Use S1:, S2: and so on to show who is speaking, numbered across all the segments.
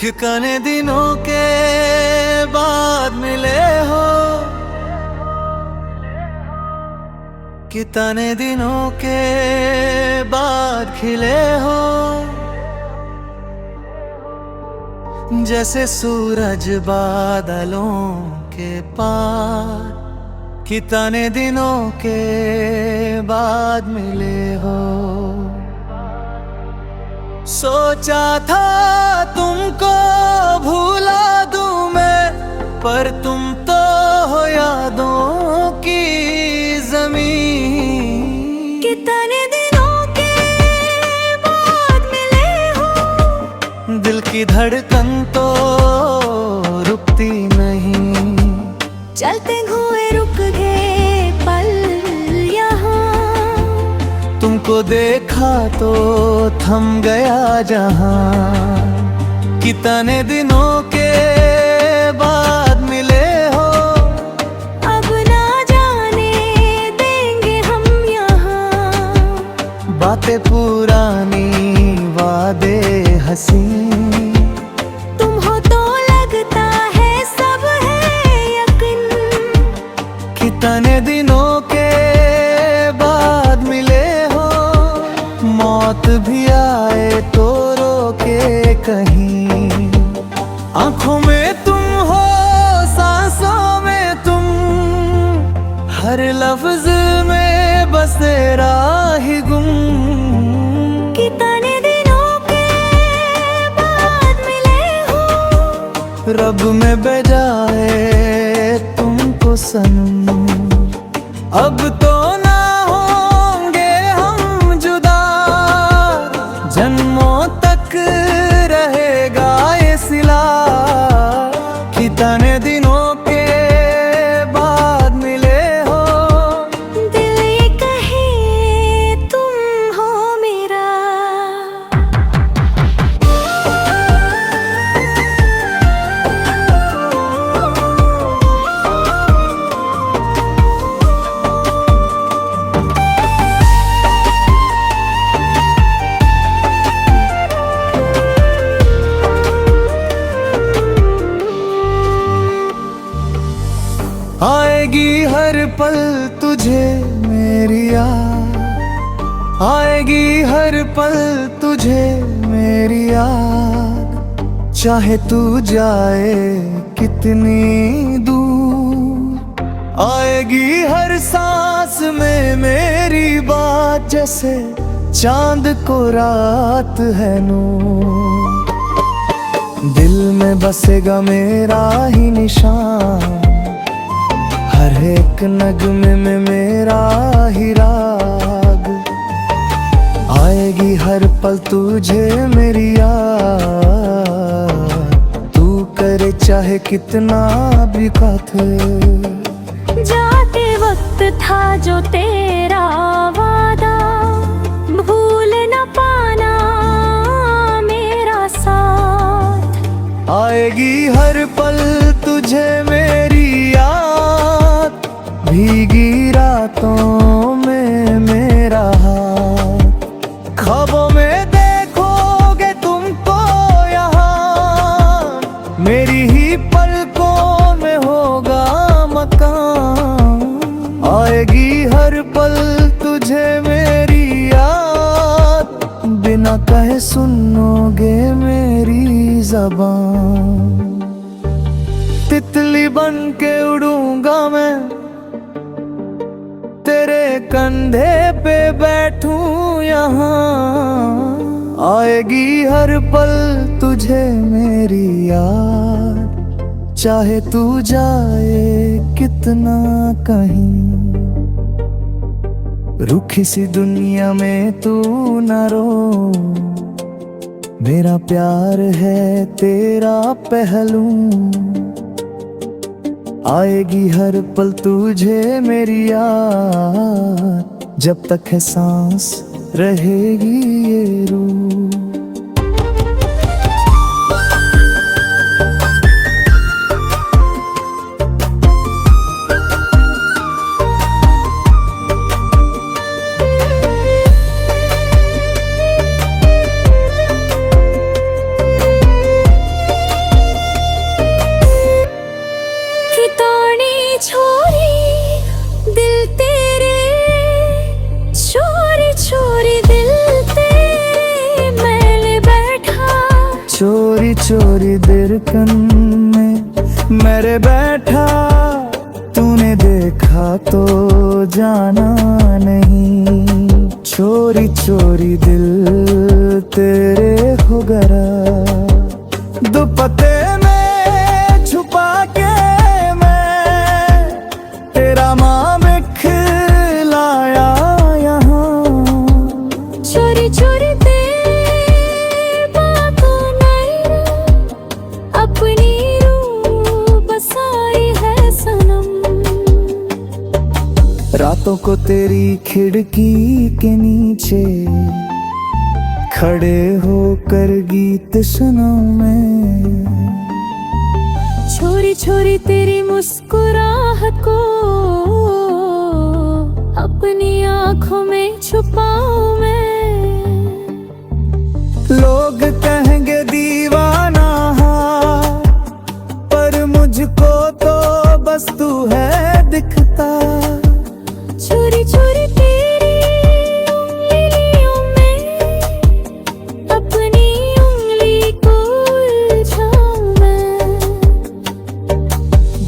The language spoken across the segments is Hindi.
S1: कितने दिनों के बाद मिले हो, कितने दिनों के बाद खिले हो, जैसे सूरज बादलों के पार। कितने दिनों के बाद मिले हो। सोचा था तुमको भूला दूं मैं, पर तुम तो हो यादों की ज़मीन।
S2: कितने दिनों के बाद मिले हो,
S1: दिल की धड़कन तो रुकती नहीं।
S2: चलते हुए रुक गए पल यहाँ,
S1: तुमको देखा तो थम गया जहां। कितने दिनों के बाद मिले हो,
S2: अब ना जाने देंगे हम यहाँ।
S1: बातें पुरानी वादे हंसी,
S2: तुम हो तो लगता है सब है यकीन।
S1: कितने दिनों के बाद मिले हो। मौत भी आए तो रोके कहीं, आंखों में तुम हो, सांसों में तुम, हर लफ्ज में बस तेरा ही गुम।
S2: कितने दिनों के बाद मिले हो,
S1: रब में बजाए तुमको सनम। अब तो ना होंगे हम जुदा, जन्मों तक रहेगा ये सिला। कितने दिनों के बाद मिले हो,
S2: दिल ये कहे तुम हो मेरा।
S1: आएगी हर पल तुझे मेरी याद, आएगी हर पल तुझे मेरी याद। चाहे तू जाए कितनी दूर, आएगी हर सांस में मेरी बात। जैसे चांद को रात है नूर, दिल में बसेगा मेरा ही निशान। हर एक नगमे में मेरा ही राग, आएगी हर पल तुझे मेरी याद। तू करे चाहे कितना भी काथे,
S2: जाते वक्त था जो तेरा वादा, भूल न पाना मेरा साथ।
S1: आएगी हर पल तुझे मेरी याद, भीगी रातों में मेरा हाथ। ख्वाबों में देखोगे तुमको यहाँ, मेरी ही पलकों में होगा मकान। आएगी हर पल तुझे मेरी याद, बिना कहे सुनोगे मेरी ज़बान। तितली बन के उड़ूंगा मैं, तेरे कंधे पे बैठूं यहाँ। आएगी हर पल तुझे मेरी याद, चाहे तू जाए कितना कहीं। रूखी सी दुनिया में तू न रो, मेरा प्यार है तेरा पहलू। आएगी हर पल तुझे मेरी याद, जब तक है सांस रहेगी ये रूह। चोरी चोरी दिलकन में मेरे बैठा, तूने देखा तो जाना नहीं। चोरी चोरी दिल तेरे हो गया, दुपट्टे में छुपा के मैं तेरा माँ खिलाया यहाँ।
S2: चोरी चोरी तेरी बातों में अपनी रूह बसाई है सनम।
S1: रातों को तेरी खिड़की के नीचे खड़े होकर गीत सुनाऊं मैं।
S2: छोरी छोरी तेरी मुस्कुराहट को अपनी आंखों में छुपाऊं मैं।
S1: लोग कहेंगे दीवाना, पर मुझको तो बस तू है दिखता।
S2: चोरी चोरी तेरी उंगलियों में अपनी उंगली को उलझाऊं मैं।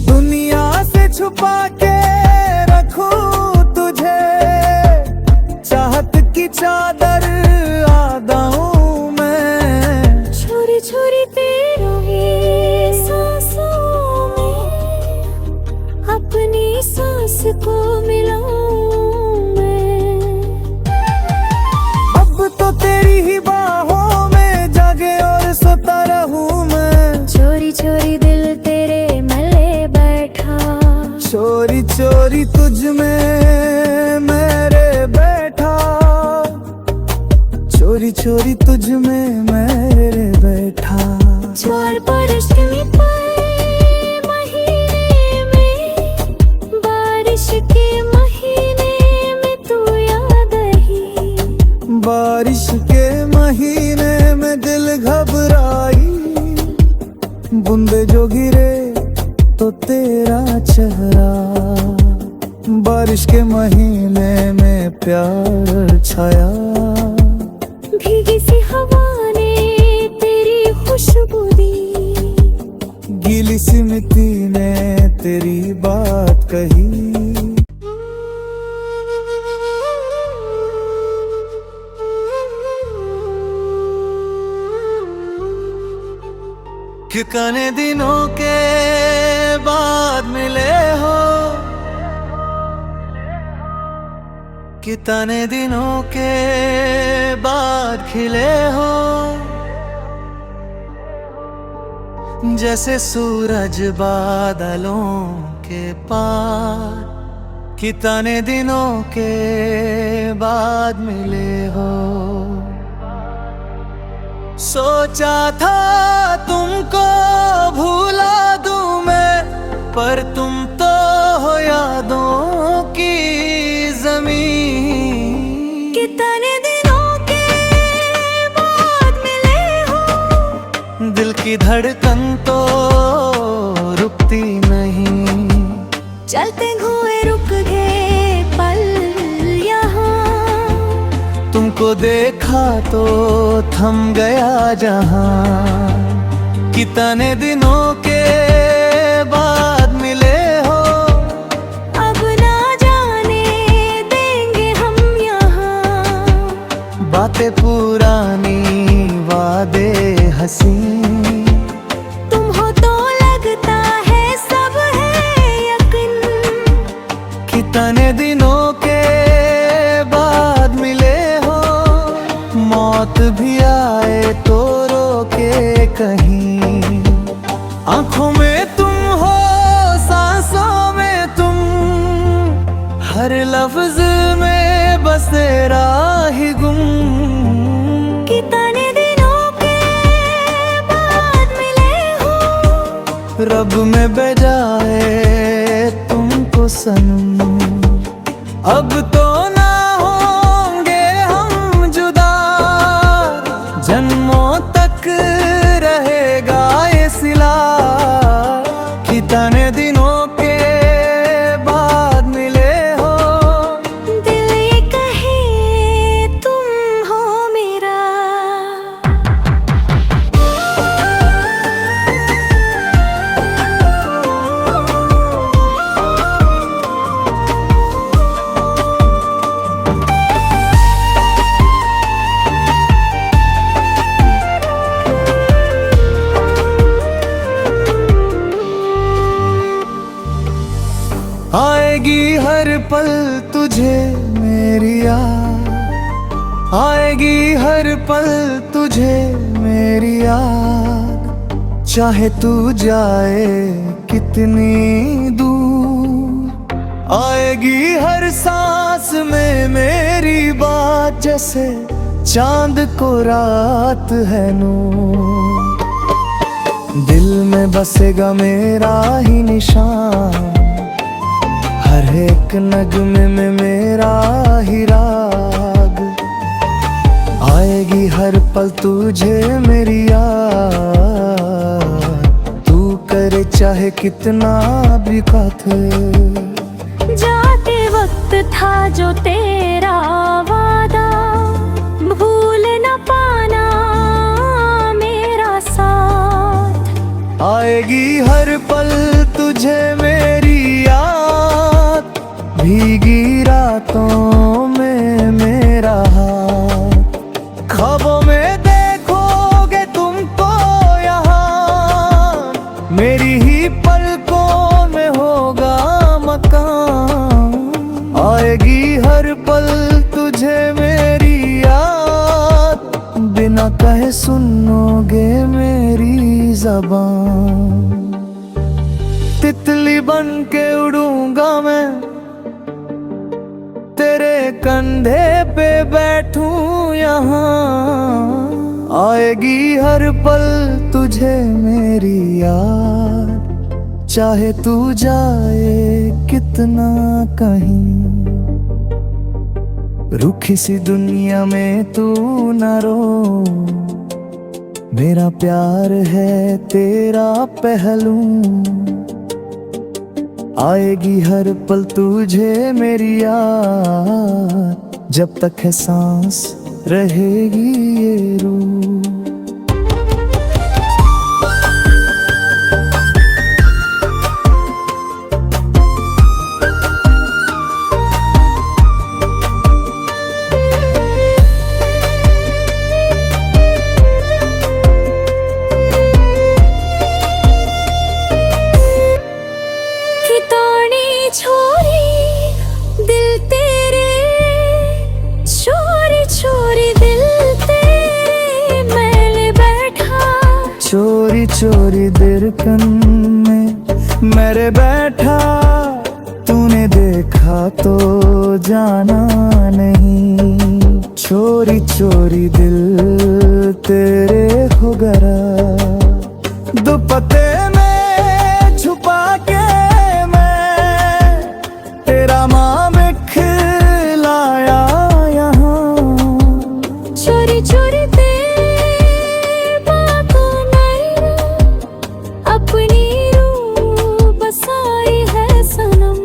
S1: दुनिया से छुपा के रखूं तुझे, चाहत की चादर आदाऊं मैं।
S2: छोरी छोरी तेरी सांसों में अपनी सांस को मिलाऊं मैं।
S1: अब तो तेरी ही बाहों में जागे और सोता रहूं मैं।
S2: चोरी चोरी दिल तेरे मले बैठा,
S1: चोरी चोरी तुझ में मेरे बैठा। चोरी चोरी तुझ में मेरे बैठा।
S2: चार बरस के महीने में, बारिश के महीने में तू याद ही।
S1: बारिश के महीने में दिल घबराई, बूंदे जो गिरे तो तेरा चेहरा। बारिश के महीने में प्यार छाया,
S2: भीगी सी हवा ने तेरी खुशबू दी।
S1: गीली सी मिट्टी ने तेरी बात कही। कितने दिनों के बाद मिले हो, कितने दिनों के बाद खिले हो। जैसे सूरज बादलों के पार, कितने दिनों के बाद मिले हो। सोचा था तुमको भूला दूं मैं, पर तुम तो हो यादों की जमीन।
S2: कितने दिनों के बाद मिले हो,
S1: दिल की धड़कन तो रुकती नहीं।
S2: चलते हुए रुक गए पल यहाँ।
S1: तुमको देखा तो थम गया जहां। कितने दिनों के बाद मिले हो,
S2: अब ना जाने देंगे हम यहाँ।
S1: बातें पुरानी वादे हंसी।
S2: तुम हो तो लगता है सब है यकीन।
S1: कितने दिनों के बाद मिले हो, मौत भी आए तो रोके कहीं। आंखों में तुम हो, सांसों में तुम, हर लफ्ज में बस तेरा ही गुम।
S2: कितने दिनों के बाद मिले हो,
S1: रब में बजाए तुमको सनम। अब तो ना होंगे हम जुदा, जन्मों तक रहेगा ये सिला। कितने दिनों के बाद मिले हो,
S2: दिल ये कहे तुम हो मेरा।
S1: हर पल तुझे मेरी याद, आएगी हर पल तुझे मेरी याद। चाहे तू जाए कितनी दूर, आएगी हर सांस में मेरी बात। जैसे चांद को रात है नूर, दिल में बसेगा मेरा ही निशान, हर एक नगमे में मेरा ही राग। आएगी हर पल तुझे मेरी याद, तू करे चाहे कितना भी काथे।
S2: जाते वक्त था जो तेरा वादा, भूल न पाना मेरा साथ।
S1: आएगी हर पल तुझे मेरी याद, भीगी रातों में मेरा हाथ। ख्वाबों में देखोगे तुमको यहाँ, मेरी ही पलकों में होगा मकान। आएगी हर पल तुझे मेरी याद, बिना कहे सुनोगे मेरी ज़बान। तितली बन के उड़ूंगा मैं, तेरे कंधे पे बैठूं यहाँ। आएगी हर पल तुझे मेरी याद, चाहे तू जाए कितना कहीं। रूखी सी दुनिया में तू न रो, मेरा प्यार है तेरा पहलू। आएगी हर पल तुझे मेरी याद, जब तक है सांस रहेगी ये रूह।
S2: छोरी दिल तेरे, छोरी छोरी दिल तेरे मैंने बैठा।
S1: चोरी चोरी दिलकन में मेरे बैठा, तूने देखा तो जाना नहीं। चोरी चोरी दिल तेरे हो गया, दुपट्टे में छुपा के तेरा माँ में खिलाया यहाँ।
S2: चोरी चोरी तेरी बातों में अपनी रूह बसाई है सनम।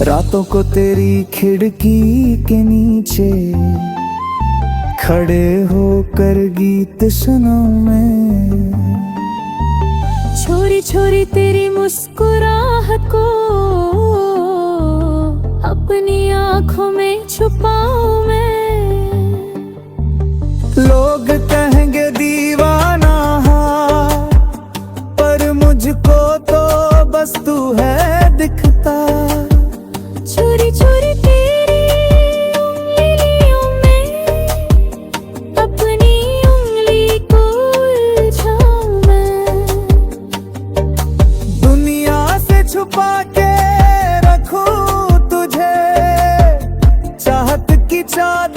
S1: रातों को तेरी खिड़की के नीचे खड़े होकर गीत सुनाऊं मैं।
S2: छोरी छोरी तेरी मुस्कुराहट को अपनी आंखों में छुपाऊं मैं।
S1: लोग कहेंगे दीवाना, पर मुझको तो बस तू है दिखता।
S2: चोरी चोरी तेरी उंगलियों में अपनी उंगली को उलझाऊं मैं।
S1: दुनिया से छुपा के रखूं तुझे, चाहत की चादर